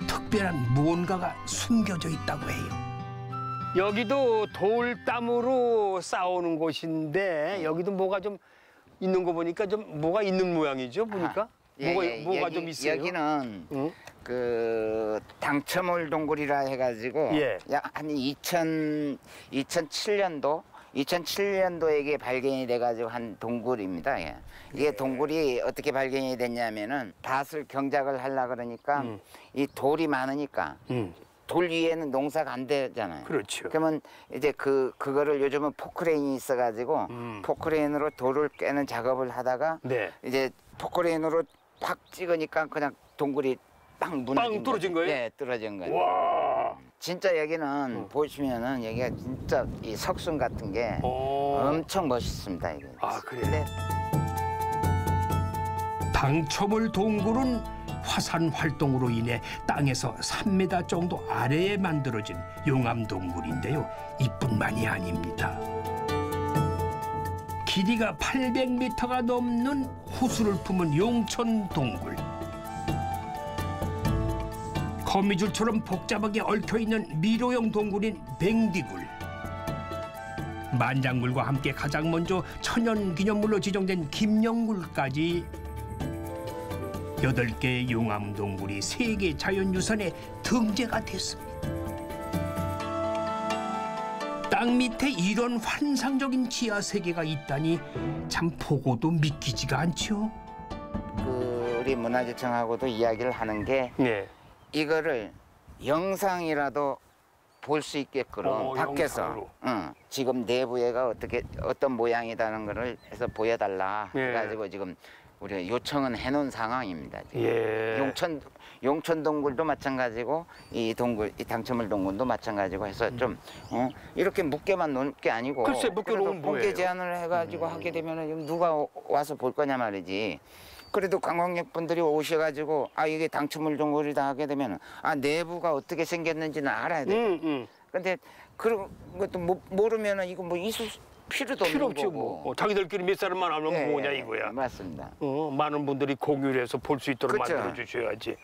특별한 무언가가 숨겨져 있다고 해요. 여기도 돌담으로 쌓아오는 곳인데 여기도 뭐가 좀 있는 거 보니까 좀 뭐가 있는 모양이죠 보니까. 뭐가 좀 있어요? 여기는 응? 그 당첨을 동굴이라 해가지고 예. 한 2007년도에 이게 발견이 돼가지고 한 동굴입니다. 예. 이게 동굴이 어떻게 발견이 됐냐면은 밭을 경작을 하려 그러니까 이 돌이 많으니까 돌 위에는 농사가 안 되잖아요. 그렇죠. 그러면 이제 그거를 요즘은 포크레인이 있어가지고 포크레인으로 돌을 깨는 작업을 하다가 네. 이제 포크레인으로 팍 찍으니까 그냥 동굴이 빵 무너진 떨어진 거예요? 네, 떨어진 거예요. 와. 진짜 여기는 보시면은 여기가 진짜 이 석순 같은 게 엄청 멋있습니다. 이게. 아, 그래요? 근데 당첨을 동굴은 화산 활동으로 인해 땅에서 3m 정도 아래에 만들어진 용암동굴인데요. 이뿐만이 아닙니다. 길이가 800m가 넘는 호수를 품은 용천동굴. 거미줄처럼 복잡하게 얽혀있는 미로형 동굴인 뱅디굴. 만장굴과 함께 가장 먼저 천연기념물로 지정된 김영굴까지 8개의 용암동굴이 세계 자연유산에 등재가 됐습니다. 땅 밑에 이런 환상적인 지하세계가 있다니 참 보고도 믿기지가 않죠. 우리 문화재청하고도 이야기를 하는 게 네. 이거를 영상이라도 볼 수 있게끔 밖에서 영상으로. 지금 내부에가 어떤 모양이라는 거를 해서 보여달라 해가지고 지금 우리 요청은 해놓은 상황입니다. 지금. 예. 용천 동굴도 마찬가지고 이 당첨물 동굴도 마찬가지고 해서 좀 이렇게 묶게만 놓을 게 아니고 글쎄, 묶여놓으면 뭐예요? 공개 제한을 해가지고 하게 되면은 누가 와서 볼 거냐 말이지. 그래도 관광객분들이 오셔가지고 이게 당첨물 동굴이다 하게 되면 내부가 어떻게 생겼는지는 알아야 돼. 근데 그런 것도 모르면은 이거 뭐 있을 필요도 필요 없는 없지 거고. 뭐. 자기들끼리 몇 사람만 알면 뭐냐 이거야. 맞습니다. 많은 분들이 공유를 해서 볼 수 있도록 그쵸. 만들어 주셔야지.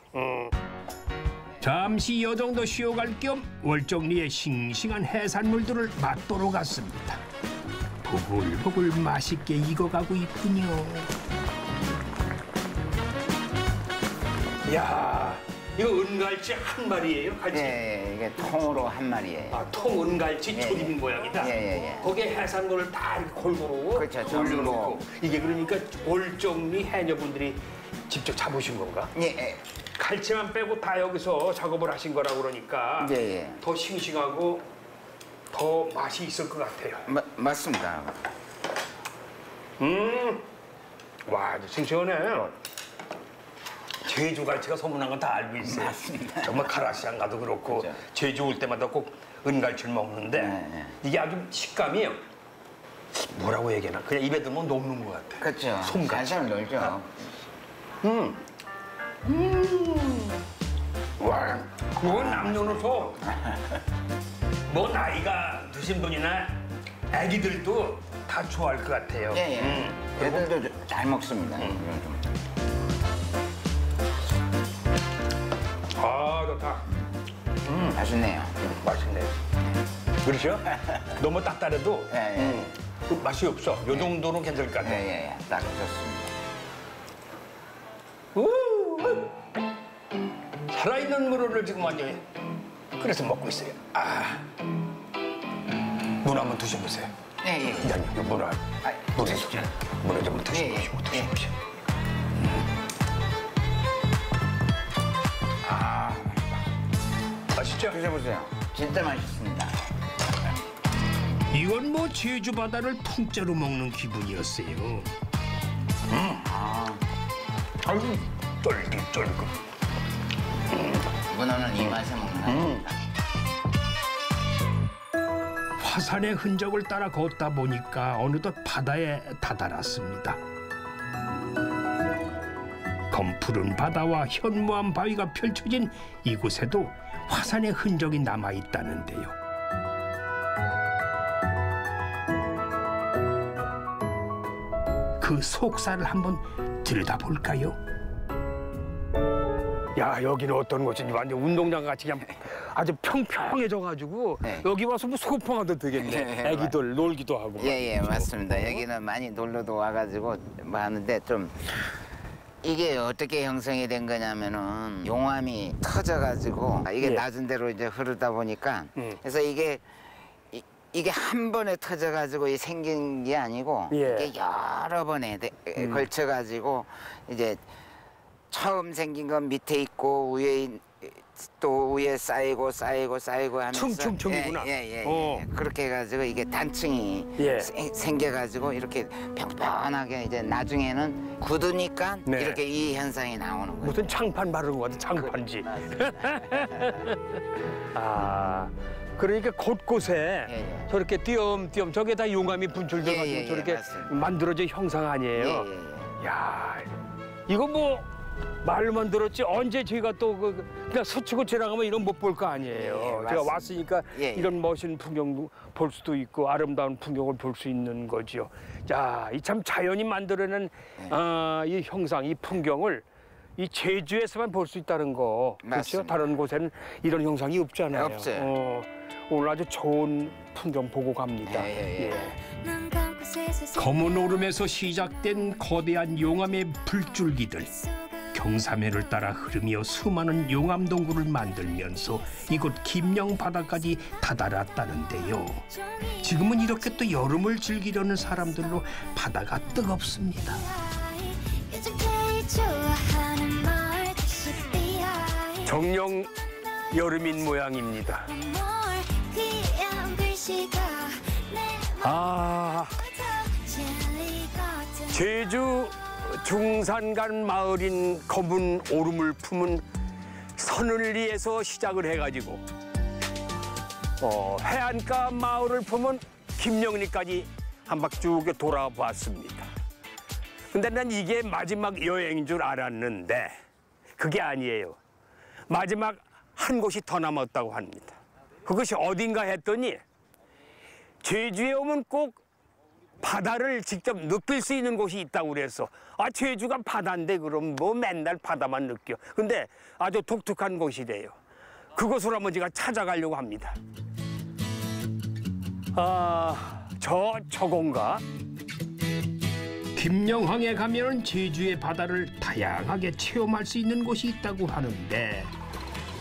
잠시 여정도 쉬어갈 겸 월정리의 싱싱한 해산물들을 맛보러 갔습니다. 보글보글 맛있게 익어가고 있군요. 야, 이거 은갈치 한 마리예요, 갈치? 예, 이게 통으로 한 마리예요. 통 은갈치 조림 모양이다. 예. 거기에 해산물을 다 이렇게 골고루 그렇죠, 올려놓고 이게 그러니까 월정리 해녀분들이 직접 잡으신 건가? 예. 갈치만 빼고 다 여기서 작업을 하신 거라고 그러니까 예. 더 싱싱하고 더 맛이 있을 것 같아요. 맞습니다. 와, 아주 싱싱하네. 제주 갈치가 소문난 건 다 알고 있어요. 맞습니다. 정말 가라시장 가도 그렇고 그렇죠. 제주 올 때마다 꼭 은갈치를 먹는데 네. 이게 아주 식감이 뭐라고 얘기하나 그냥 입에 들면 녹는 것 같아. 그렇죠. 솜갈치. 살살 놀죠. 와, 이건 남녀노소 뭐 나이가 드신 분이나 아기들도 다 좋아할 것 같아요. 예. 애들도 잘 먹습니다. 아, 좋다. 맛있네요. 맛있네. 그렇죠? 너무 딱딱해도 예. 그 맛이 없어. 요 정도는 괜찮을 것 같아. 예. 딱 좋습니다. 살아있는 물을 지금 완전히 끓여서 먹고 있어요. 문 한번 드셔보세요. 예. 기자님, 이 문을 드시죠. 문을 좀 드셔보시고 드셔보세요. 맛있죠? 드셔보세요. 진짜 맛있습니다. 이건 뭐 제주 바다를 통째로 먹는 기분이었어요. 아유, 쫄깃쫄깃. 문어는 이 맛에 먹는 겁니다. 화산의 흔적을 따라 걷다 보니까 어느덧 바다에 다다랐습니다. 검푸른 바다와 현무암 바위가 펼쳐진 이곳에도 화산의 흔적이 남아있다는데요. 그 속살을 한번 들여다볼까요? 야, 여기는 어떤 곳인지 완전 운동장 같이 그냥 아주 평평해져가지고 네. 여기 와서 뭐 소풍하도 되겠네. 애기들 놀기도 하고. 예, 맞습니다. 여기는 많이 놀러도 와가지고 뭐 하는데 좀 이게 어떻게 형성이 된 거냐면은 용암이 터져가지고 이게 낮은 데로 이제 흐르다 보니까 그래서 이게 한 번에 터져가지고 생긴 게 아니고 이게 여러 번에 걸쳐가지고 이제 처음 생긴 건 밑에 있고 또 위에 쌓이고 하면서 층층층이구나. 예. 그렇게 해가지고 이게 단층이 생겨가지고 이렇게 평평하게 이제 나중에는 굳으니까 이렇게 이 현상이 나오는 거예요. 무슨 창판 바른 것 같아, 창판지. 그러니까 곳곳에 저렇게 띄엄띄엄 저게 다 용암이 분출돼가지고 저렇게 맞습니다. 만들어진 형상 아니에요? 야, 이거 뭐 말로만 들었지 언제 저희가 또 그냥 스치고 지나가면 이런 못 볼 거 아니에요. 예, 제가 맞습니다. 왔으니까 예, 예. 이런 멋진 풍경도 볼 수도 있고 아름다운 풍경을 볼 수 있는 거지요. 자, 이 참 자연이 만들어낸 이 형상, 이 풍경을 이 제주에서만 볼 수 있다는 거. 그렇죠? 맞습니다. 다른 곳에는 이런 형상이 없잖아요. 없어요. 오늘 아주 좋은 풍경 보고 갑니다. 예. 검은 오름에서 시작된 거대한 용암의 불줄기들. 경사면을 따라 흐르며 수많은 용암 동굴을 만들면서 이곳 김영 바다까지 다다랐다는데요. 지금은 이렇게 또 여름을 즐기려는 사람들로 바다가 뜨겁습니다. 정녕 여름인 모양입니다. 제주 중산간 마을인 검은 오름을 품은 서늘리에서 시작을 해가지고 해안가 마을을 품은 김영리까지 한 바퀴 쭉 돌아봤습니다. 근데 난 이게 마지막 여행인 줄 알았는데 그게 아니에요. 마지막 한 곳이 더 남았다고 합니다. 그것이 어딘가 했더니 제주에 오면 꼭 바다를 직접 느낄 수 있는 곳이 있다고 그래서 제주가 바다인데 그럼 뭐 맨날 바다만 느껴. 근데 아주 독특한 곳이래요. 그곳으로 한번 제가 찾아가려고 합니다. 저건가? 김영항에 가면 제주의 바다를 다양하게 체험할 수 있는 곳이 있다고 하는데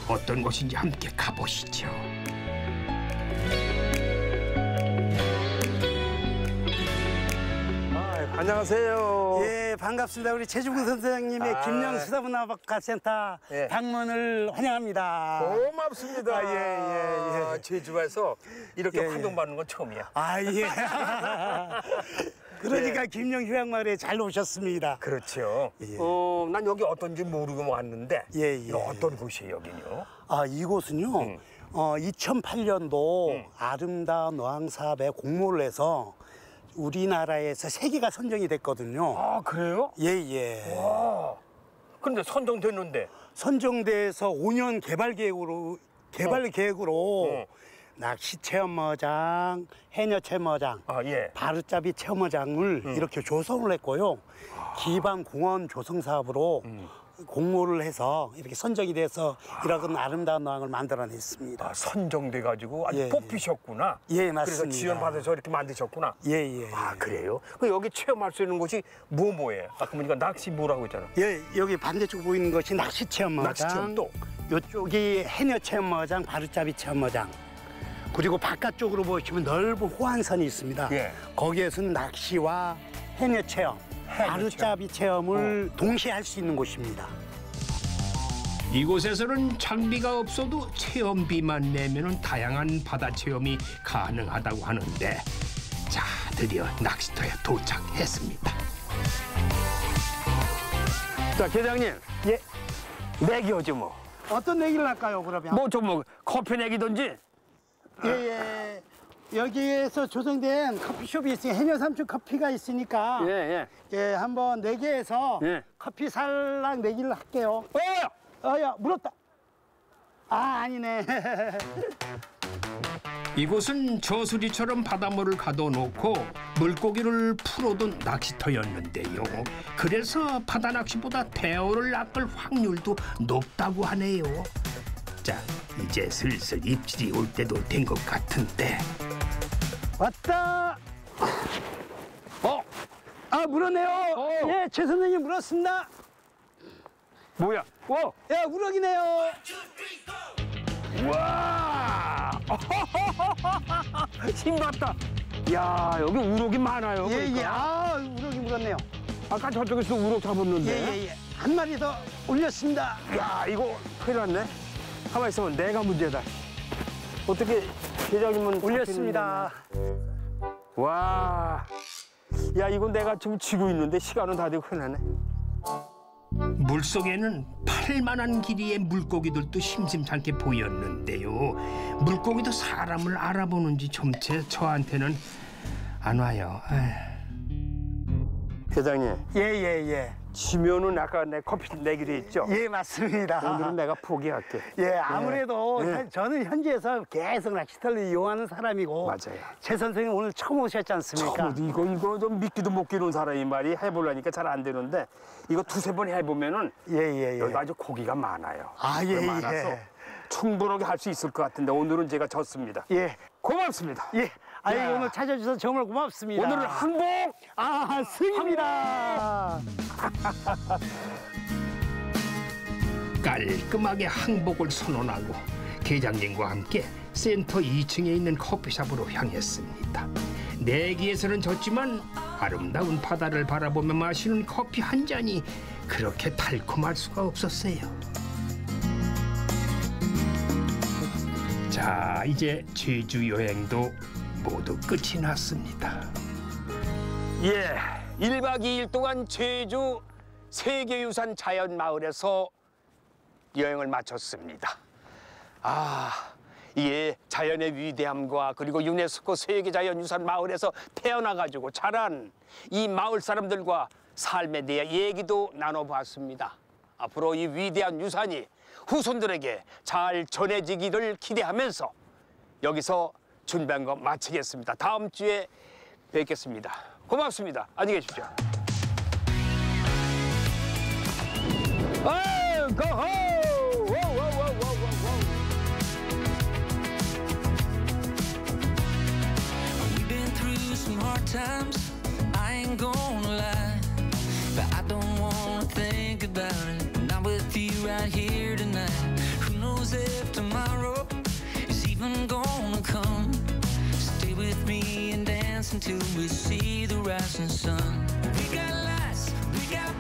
어떤 곳인지 함께 가보시죠. 안녕하세요. 예, 반갑습니다. 우리 최주근 선생님의 김영 수산문화박물센터 예. 방문을 환영합니다. 고맙습니다. 예. 제주에서 이렇게 예, 환영받는 건 처음이야. 예. 그러니까 김영 휴양마을에 잘 오셨습니다. 그렇죠. 예. 난 여기 어떤지 모르고 왔는데 예. 이거 어떤 곳이에요, 여기는요? 이곳은요. 2008년도 아름다운 어항사업에 공모를 해서 우리나라에서 3개가 선정이 됐거든요. 그래요? 예. 근데 선정됐는데 선정돼서 5년 개발 계획으로 낚시 체험어장, 해녀 체험어장, 예. 바루잡이 체험어장을 이렇게 조성을 했고요. 기반 공원 조성 사업으로 공모를 해서 이렇게 선정이 돼서 이런 아름다운 어항을 만들어냈습니다. 선정돼가지고 아주 예, 뽑히셨구나. 예, 그래서 맞습니다. 지원받아서 이렇게 만드셨구나. 예. 그래요? 그 여기 체험할 수 있는 곳이 뭐예요? 아까 보니까 낚시 뭐라고 했잖아. 예, 여기 반대쪽 보이는 것이 낚시 체험어장. 낚시 체험 또? 이쪽이 해녀 체험어장, 바루잡이 체험어장. 그리고 바깥쪽으로 보시면 넓은 호안선이 있습니다. 예. 거기에서는 낚시와 해녀 체험, 바루잡이 체험을 동시에 할 수 있는 곳입니다. 이곳에서는 장비가 없어도 체험비만 내면 다양한 바다 체험이 가능하다고 하는데 자, 드디어 낚시터에 도착했습니다. 자, 계장님. 예. 내기하죠 뭐. 어떤 얘기를 할까요, 그러면? 커피 내기든지. 예. 여기에서 조성된 커피숍이 있으니까 해녀삼촌 커피가 있으니까 예. 한번 내기해서 예. 커피 살랑 내기를 할게요. 야, 물었다. 아니네. 이곳은 저수지처럼 바닷물을 가둬놓고 물고기를 풀어둔 낚시터였는데요. 그래서 바다 낚시보다 대어를 낚을 확률도 높다고 하네요. 자, 이제 슬슬 입질이 올 때도 된 것 같은데. 왔다. 물었네요. 예, 최 선생님 물었습니다. 뭐야? 야, 우럭이네요. 와! 신봤다. 야, 여기 우럭이 많아요. 그러니까. 우럭이 물었네요. 아까 저쪽에서 우럭 잡았는데. 예. 한 마리 더 올렸습니다. 야, 이거 큰일 났네. 가만히 있으면 내가 문제다. 어떻게 계장님은 올렸습니다. 와, 야, 이건 내가 지금 지고 있는데 시간은 다 되고 큰일 나네. 물속에는 팔만한 길이의 물고기들도 심심찮게 보였는데요. 물고기도 사람을 알아보는지 좀체 저한테는 안 와요. 계장님. 예. 지면은 아까 내 커피 내기로 했죠? 예, 맞습니다. 오늘은 내가 포기할게. 예, 아무래도 네. 저는 현지에서 계속 낚시터를 이용하는 사람이고 맞아요. 최 선생님 오늘 처음 오셨지 않습니까? 이거 좀 믿기도 못 끼는 사람이 말이 해보려니까 잘 안 되는데 이거 두세 번 해보면은 예. 여기 아주 고기가 많아요. 아, 예, 많아서 예. 충분하게 할 수 있을 것 같은데 오늘은 제가 졌습니다. 예. 고맙습니다. 예. 아이, 야. 오늘 찾아주셔서 정말 고맙습니다. 오늘은 항복! 아, 승입니다. 깔끔하게 항복을 선언하고 계장님과 함께 센터 2층에 있는 커피숍으로 향했습니다. 내기에서는 졌지만 아름다운 바다를 바라보며 마시는 커피 한 잔이 그렇게 달콤할 수가 없었어요. 자, 이제 제주 여행도 모두 끝이 났습니다. 예, 1박 2일 동안 제주 세계유산 자연마을에서 여행을 마쳤습니다. 이게 자연의 위대함과 그리고 유네스코 세계자연유산 마을에서 태어나가지고 자란 이 마을 사람들과 삶에 대해 얘기도 나눠봤습니다. 앞으로 이 위대한 유산이 후손들에게 잘 전해지기를 기대하면서 여기서 준비한 거 마치겠습니다. 다음 주에 뵙겠습니다. 고맙습니다. 안녕히 계십시오. 고호! We've been through some hard times, I ain't gonna lie, but I don't wanna think about it, not with you right here tonight. Who knows if tomorrow is even gonna come? Stay with me and dance until we see the rising sun. We got lights, we got